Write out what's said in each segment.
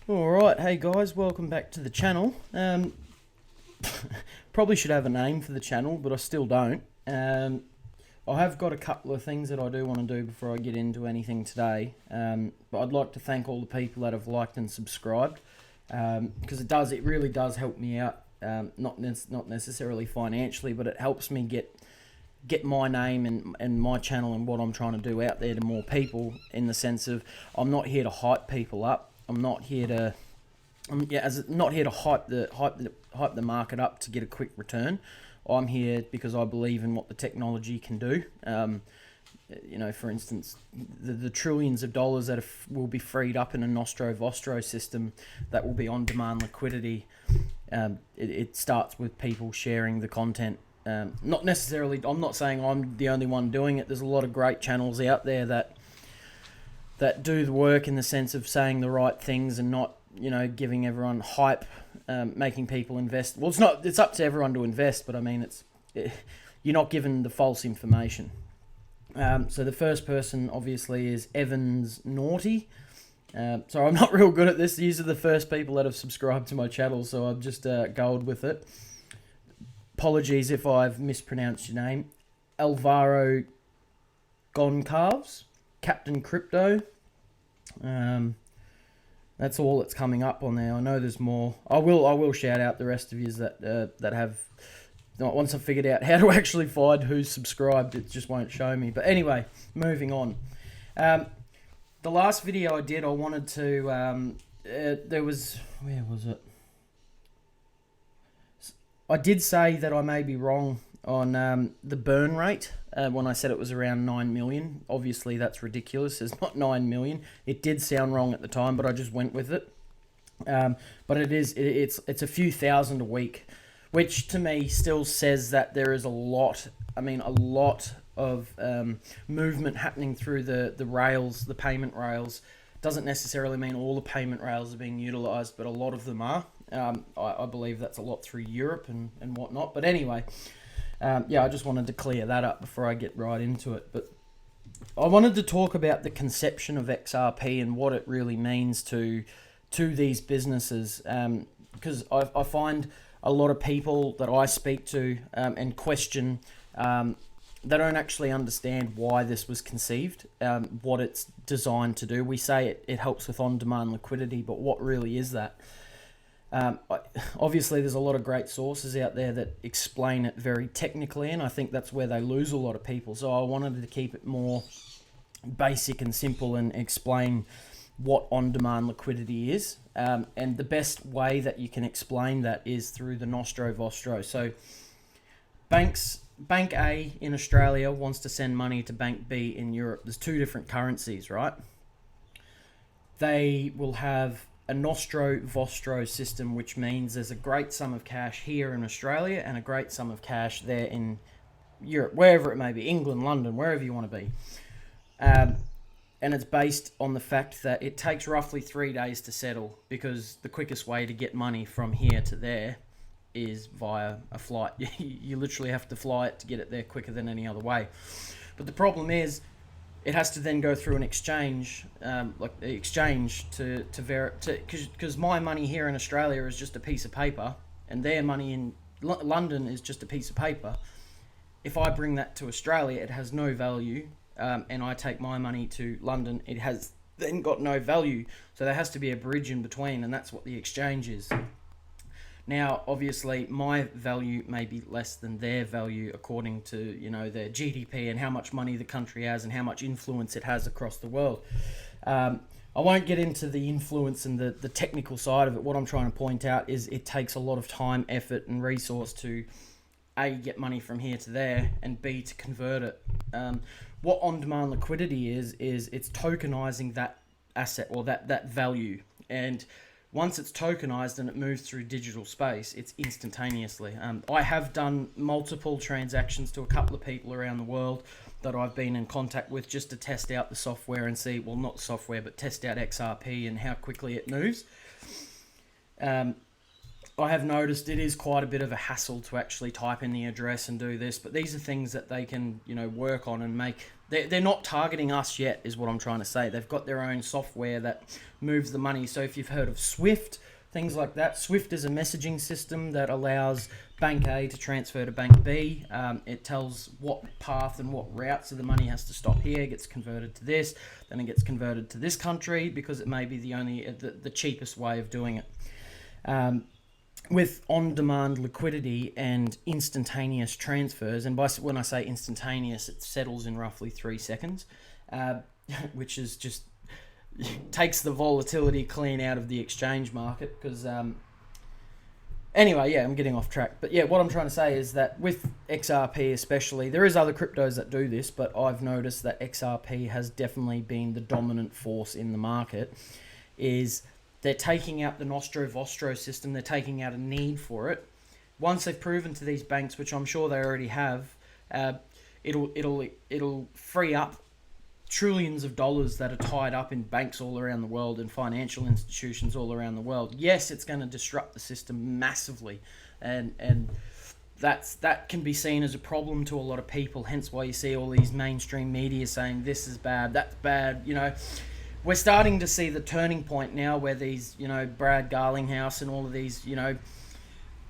Alright, hey guys, welcome back to the channel. Probably should have a name for the channel, but I still don't. I have got a couple of things that I do want to do before I get into anything today. But I'd like to thank all the people that have liked and subscribed, because it really does help me out. Not necessarily financially, but it helps me get my name and my channel and what I'm trying to do out there to more people, in the sense of I'm not here to hype people up. I'm not here to not here to hype the market up to get a quick return. I'm here because I believe in what the technology can do. For instance, the trillions of dollars that will be freed up in a Nostro-Vostro system that will be on-demand liquidity. It starts with people sharing the content. Not necessarily, I'm not saying I'm the only one doing it. There's a lot of great channels out there that do the work, in the sense of saying the right things and not, giving everyone hype, making people invest. Well, it's up to everyone to invest, but I mean, you're not given the false information. So the first person obviously is Evans Naughty. So I'm not real good at this. These are the first people that have subscribed to my channel, so I've just gold with it. Apologies if I've mispronounced your name. Alvaro Goncalves, Captain Crypto. That's all that's coming up on there. I know there's more. I will shout out the rest of you that have. Once I've figured out how to actually find who's subscribed, it just won't show me. But anyway, moving on. The last video I did, I wanted to. Where was it? I did say that I may be wrong on the burn rate when I said it was around 9 million. Obviously, that's ridiculous. It's not 9 million. It did sound wrong at the time, but I just went with it. But it's a few thousand a week, which to me still says that there is a lot of movement happening through the rails, the payment rails. Doesn't necessarily mean all the payment rails are being utilized, but a lot of them are. I believe that's a lot through Europe and whatnot. But anyway, I just wanted to clear that up before I get right into it. But I wanted to talk about the conception of XRP and what it really means to these businesses, because I find a lot of people that I speak to and question, they don't actually understand why this was conceived, what it's designed to do. We say it helps with on-demand liquidity, but what really is that? Obviously, there's a lot of great sources out there that explain it very technically, and I think that's where they lose a lot of people. So I wanted to keep it more basic and simple and explain what on-demand liquidity is. And the best way that you can explain that is through the Nostro-Vostro. So Bank A in Australia wants to send money to Bank B in Europe. There's two different currencies, right? They will have a Nostro-Vostro system, which means there's a great sum of cash here in Australia and a great sum of cash there in Europe, wherever it may be, England, London, wherever you want to be. And it's based on the fact that it takes roughly 3 days to settle, because the quickest way to get money from here to there is via a flight. You literally have to fly it to get it there quicker than any other way. But the problem is, it has to then go through an exchange, like the exchange because my money here in Australia is just a piece of paper, and their money in London is just a piece of paper. If I bring that to Australia, it has no value, and I take my money to London, it has then got no value. So there has to be a bridge in between, and that's what the exchange is. Now, obviously, my value may be less than their value according to, their GDP and how much money the country has and how much influence it has across the world. I won't get into the influence and the technical side of it. What I'm trying to point out is it takes a lot of time, effort, and resource to, A, get money from here to there, and B, to convert it. What on-demand liquidity is it's tokenizing that asset, or that value. And once it's tokenized and it moves through digital space, it's instantaneously. I have done multiple transactions to a couple of people around the world that I've been in contact with, just to test out the software and see, well, not software, but test out XRP and how quickly it moves. I have noticed it is quite a bit of a hassle to actually type in the address and do this, but these are things that they can, work on and make. They're not targeting us yet, is what I'm trying to say. They've got their own software that moves the money. So if you've heard of Swift, things like that, Swift is a messaging system that allows Bank A to transfer to Bank B. It tells what path and what route, so the money has to stop here, gets converted to this, then it gets converted to this country because it may be the cheapest way of doing it. With on-demand liquidity and instantaneous transfers, and when I say instantaneous, it settles in roughly 3 seconds, which is just takes the volatility clean out of the exchange market. Because anyway, yeah, I'm getting off track. But yeah, what I'm trying to say is that with XRP especially, there is other cryptos that do this, but I've noticed that XRP has definitely been the dominant force in the market. They're taking out the Nostro-Vostro system. They're taking out a need for it. Once they've proven to these banks, which I'm sure they already have, it'll free up trillions of dollars that are tied up in banks all around the world and financial institutions all around the world. Yes, it's going to disrupt the system massively, and that can be seen as a problem to a lot of people. Hence why you see all these mainstream media saying this is bad, that's bad. We're starting to see the turning point now where these, Brad Garlinghouse and all of these,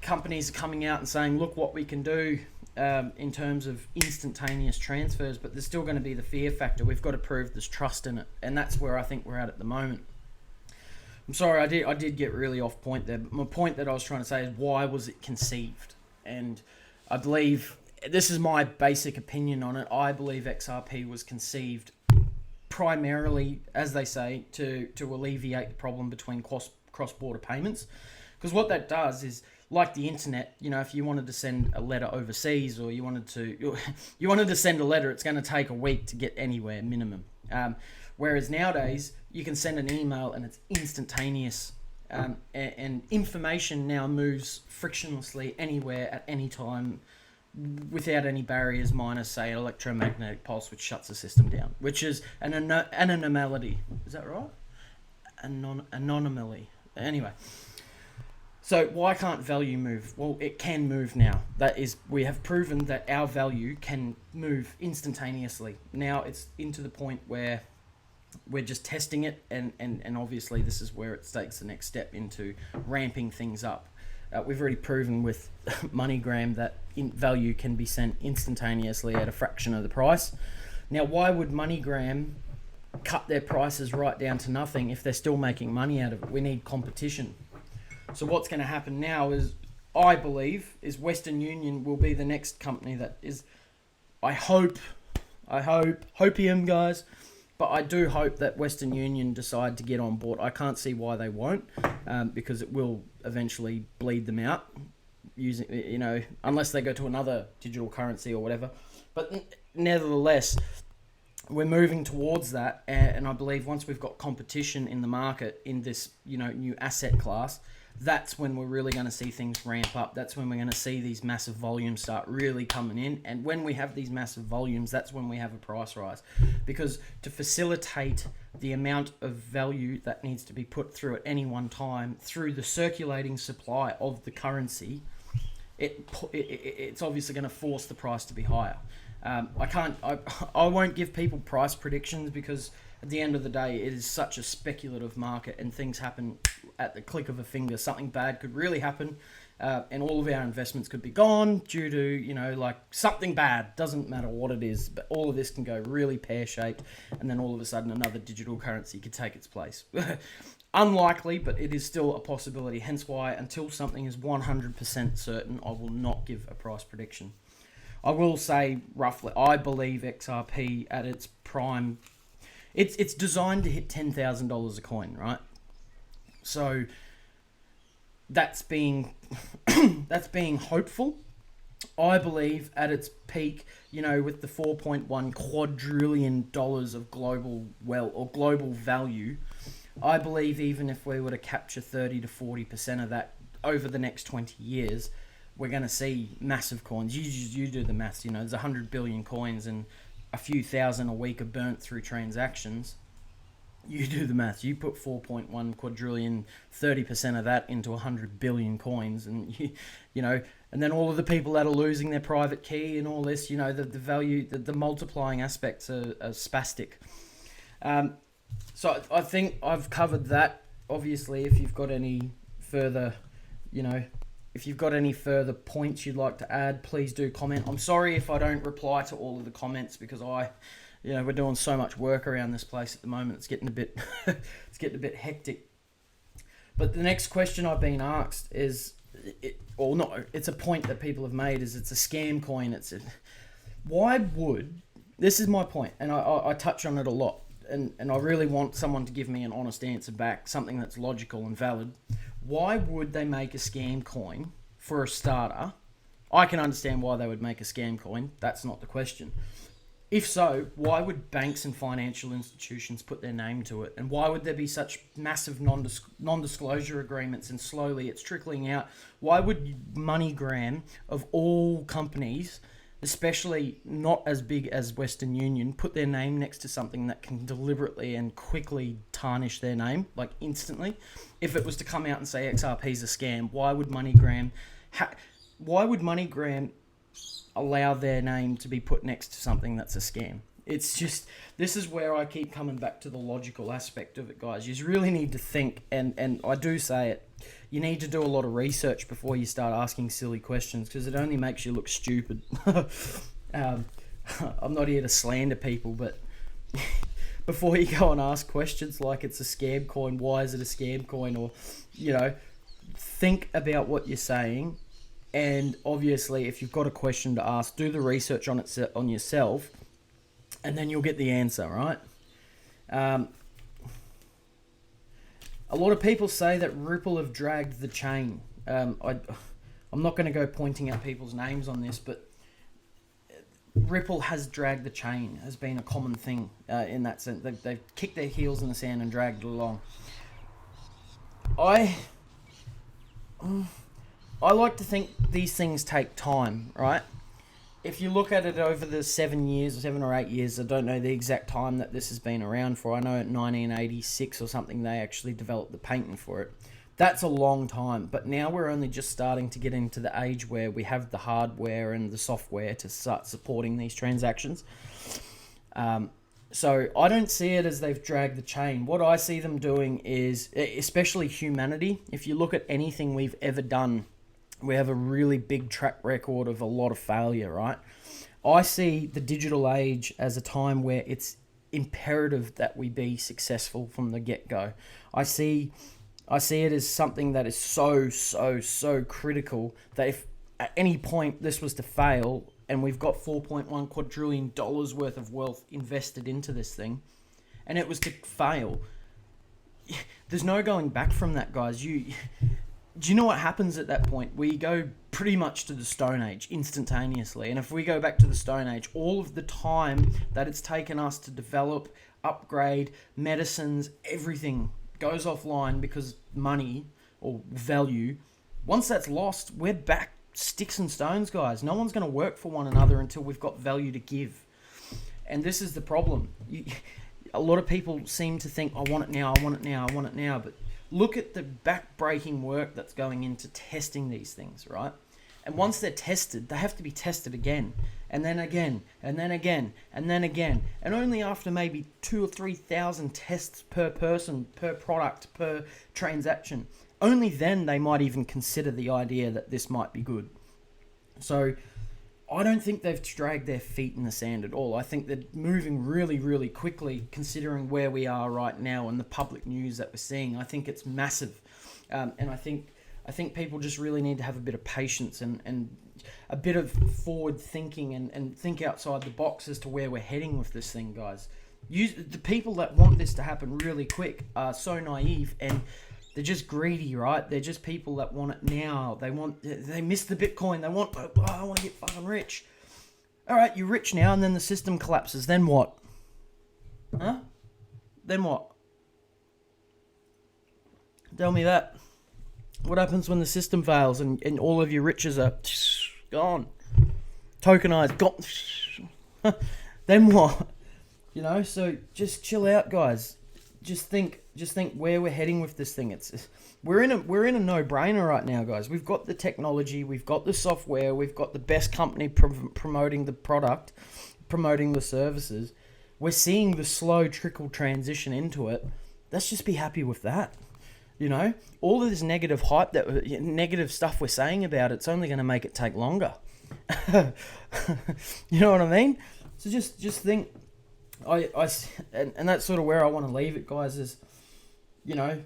companies are coming out and saying, look what we can do in terms of instantaneous transfers, but there's still going to be the fear factor. We've got to prove there's trust in it, and that's where I think we're at the moment. I'm sorry, I did get really off point there, but my point that I was trying to say is, why was it conceived? And I believe, this is my basic opinion on it, I believe XRP was conceived primarily, as they say, to alleviate the problem between cross-border payments. Because what that does is, like the internet, if you wanted to send a letter overseas, or you wanted to send a letter, it's going to take a week to get anywhere minimum. Whereas nowadays, you can send an email and it's instantaneous. And information now moves frictionlessly anywhere at any time, without any barriers, minus, say, an electromagnetic pulse, which shuts the system down, which is an anomaly. Is that right? Anomaly. Anyway. So why can't value move? Well, it can move now. We have proven that our value can move instantaneously. Now it's into the point where we're just testing it, and obviously this is where it takes the next step into ramping things up. We've already proven with MoneyGram that value can be sent instantaneously at a fraction of the price. Now, why would MoneyGram cut their prices right down to nothing if they're still making money out of it? We need competition. So what's going to happen now is, I believe, is Western Union will be the next company that is, I hope, hopium, guys, but I do hope that Western Union decide to get on board. I can't see why they won't, because it will eventually bleed them out, using, unless they go to another digital currency or whatever. But nevertheless, we're moving towards that, and I believe once we've got competition in the market in this, new asset class, that's when we're really going to see things ramp up. That's when we're going to see these massive volumes start really coming in. And when we have these massive volumes, that's when we have a price rise. Because to facilitate the amount of value that needs to be put through at any one time through the circulating supply of the currency, it's obviously going to force the price to be higher. I won't give people price predictions, because at the end of the day, it is such a speculative market and things happen at the click of a finger. Something bad could really happen, and all of our investments could be gone due to, something bad. Doesn't matter what it is, but all of this can go really pear-shaped, and then all of a sudden another digital currency could take its place. Unlikely, but it is still a possibility. Hence why, until something is 100% certain, I will not give a price prediction. I will say roughly, I believe XRP at its prime, it's designed to hit $10,000 a coin, right? So that's being hopeful. I believe at its peak, with the $4.1 quadrillion of global wealth or global value, I believe even if we were to capture 30 to 40% of that over the next 20 years, we're going to see massive coins. You do the maths, there's 100 billion coins and a few thousand a week are burnt through transactions. You do the maths. You put 4.1 quadrillion, 30% of that into 100 billion coins, and you know, and then all of the people that are losing their private key and all this, you know, the value, the multiplying aspects are spastic. So I think I've covered that. Obviously, if you've got any further, you know, if you've got any further points you'd like to add, please do comment. I'm sorry if I don't reply to all of the comments because we're doing so much work around this place at the moment. It's getting a bit, it's getting a bit hectic. But the next question I've been asked is, it's a point that people have made, is it's a scam coin. This is my point, and I touch on it a lot, and I really want someone to give me an honest answer back, something that's logical and valid. Why would they make a scam coin for a starter? I can understand why they would make a scam coin. That's not the question. If so, why would banks and financial institutions put their name to it? And why would there be such massive non-disclosure agreements and slowly it's trickling out? Why would MoneyGram, of all companies, especially not as big as Western Union, put their name next to something that can deliberately and quickly tarnish their name, like instantly? If it was to come out and say XRP is a scam, why would MoneyGram allow their name to be put next to something that's a scam? It's just, this is where I keep coming back to the logical aspect of it, guys. You really need to think, and I do say it, you need to do a lot of research before you start asking silly questions, because it only makes you look stupid. I'm not here to slander people, but before you go and ask questions like it's a scam coin, why is it a scam coin, or, you know, think about what you're saying. And obviously, if you've got a question to ask, do the research on it on yourself, and then you'll get the answer, right? A lot of people say that Ripple have dragged the chain. I'm not going to go pointing out people's names on this, but Ripple has dragged the chain, has been a common thing in that sense. They've kicked their heels in the sand and dragged it along. I like to think these things take time, right? If you look at it over the 7 or 8 years, I don't know the exact time that this has been around for. I know in 1986 or something, they actually developed the patent for it. That's a long time, but now we're only just starting to get into the age where we have the hardware and the software to start supporting these transactions. So I don't see it as they've dragged the chain. What I see them doing is, especially humanity, if you look at anything we've ever done, we have a really big track record of a lot of failure, right? I see the digital age as a time where it's imperative that we be successful from the get-go. I see it as something that is so critical that if at any point this was to fail, and we've got $4.1 quadrillion worth of wealth invested into this thing, and it was to fail, there's no going back from that, guys. Do you know what happens at that point? We go pretty much to the Stone Age instantaneously. And if we go back to the Stone Age, all of the time that it's taken us to develop, upgrade, medicines, everything goes offline because money or value, once that's lost, we're back sticks and stones, guys. No one's going to work for one another until we've got value to give. And this is the problem. A lot of people seem to think, I want it now, I want it now, I want it now. But look at the back-breaking work that's going into testing these things, right? And once they're tested, they have to be tested again, and then again, and then again, and then again. And only after maybe 2,000 or 3,000 tests per person, per product, per transaction, only then they might even consider the idea that this might be good. So I don't think they've dragged their feet in the sand at all. I think they're moving really quickly, considering where we are right now and the public news that we're seeing. I think it's massive. And I think people just really need to have a bit of patience and a bit of forward thinking and think outside the box as to where we're heading with this thing, guys. The people that want this to happen really quick are so naive, and they're just greedy, right? They're just people that want it now. They miss the Bitcoin. They want, I want to get fucking rich. All right, you're rich now, and then the system collapses. Then what? Huh? Then what? Tell me that. What happens when the system fails and all of your riches are gone? Tokenized, gone. Then what? You know, so just chill out, guys. just think where we're heading with this thing. We're in a no-brainer right now, guys. We've got the technology, we've got the software, we've got the best company promoting the product, promoting the services. We're seeing the slow trickle transition into it. Let's just be happy with that. You know, all of this negative hype, negative stuff we're saying about it's only going to make it take longer. You know what I mean? So just think, and that's sort of where I want to leave it, guys, is, you know,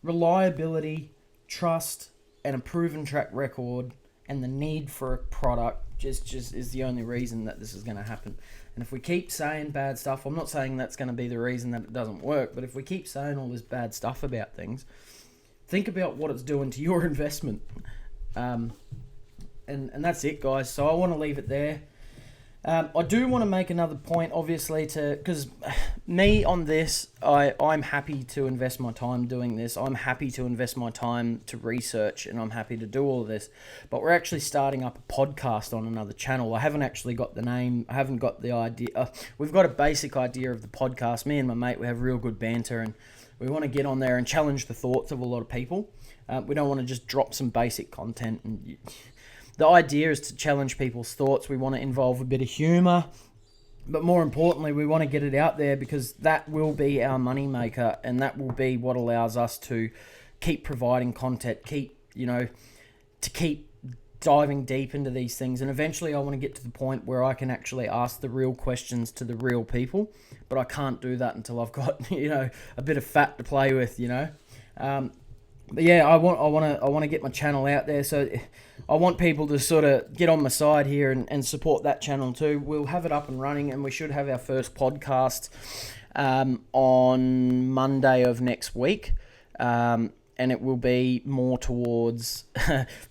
reliability, trust, and a proven track record, and the need for a product just is the only reason that this is going to happen. And if we keep saying bad stuff, I'm not saying that's going to be the reason that it doesn't work, but if we keep saying all this bad stuff about things, think about what it's doing to your investment. And that's it, guys. So I want to leave it there. I do want to make another point, obviously, because me on this, I'm happy to invest my time doing this. I'm happy to invest my time to research, and I'm happy to do all of this. But we're actually starting up a podcast on another channel. I haven't actually got the name. I haven't got the idea. We've got a basic idea of the podcast. Me and my mate, we have real good banter, and we want to get on there and challenge the thoughts of a lot of people. We don't want to just drop some basic content and... The idea is to challenge people's thoughts. We want to involve a bit of humor, but more importantly, we want to get it out there, because that will be our money maker, and that will be what allows us to keep providing content, keep diving deep into these things. And eventually I want to get to the point where I can actually ask the real questions to the real people, but I can't do that until I've got, a bit of fat to play with, But yeah, I want to get my channel out there, so I want people to sort of get on my side here and support that channel too. We'll have it up and running, and we should have our first podcast on Monday of next week, and it will be more towards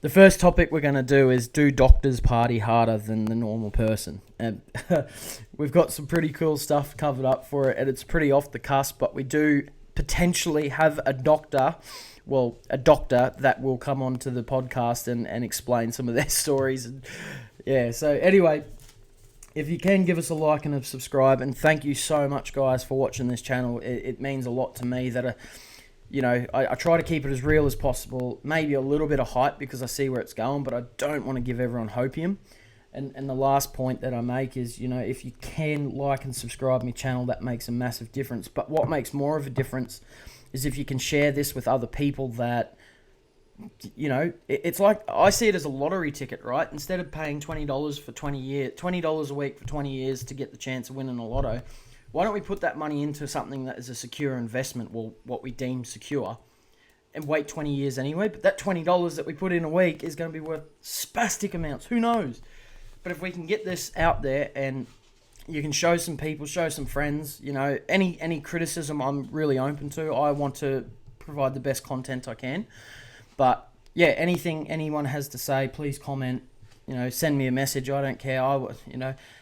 the first topic we're going to do is, do doctors party harder than the normal person? And we've got some pretty cool stuff covered up for it, and it's pretty off the cusp, but we do potentially have a doctor that will come onto the podcast and explain some of their stories. And yeah, so anyway, if you can, give us a like and a subscribe, and thank you so much, guys, for watching this channel. It means a lot to me that, I try to keep it as real as possible, maybe a little bit of hype because I see where it's going, but I don't want to give everyone hopium. And the last point that I make is, if you can like and subscribe my channel, that makes a massive difference. But what makes more of a difference is if you can share this with other people that, it's like, I see it as a lottery ticket, right? Instead of paying $20 for 20 years, $20 a week for 20 years to get the chance of winning a lotto, why don't we put that money into something that is a secure investment, well, what we deem secure, and wait 20 years anyway? But that $20 that we put in a week is going to be worth spastic amounts. Who knows? But if we can get this out there, and you can show some people, show some friends, any criticism I'm really open to. I want to provide the best content I can. But yeah, anything anyone has to say, please comment, send me a message. I don't care.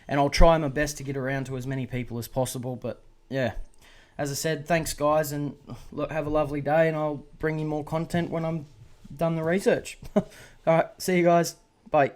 And I'll try my best to get around to as many people as possible. But yeah, as I said, thanks guys, and look, have a lovely day, and I'll bring you more content when I'm done the research. All right, see you guys. Bye.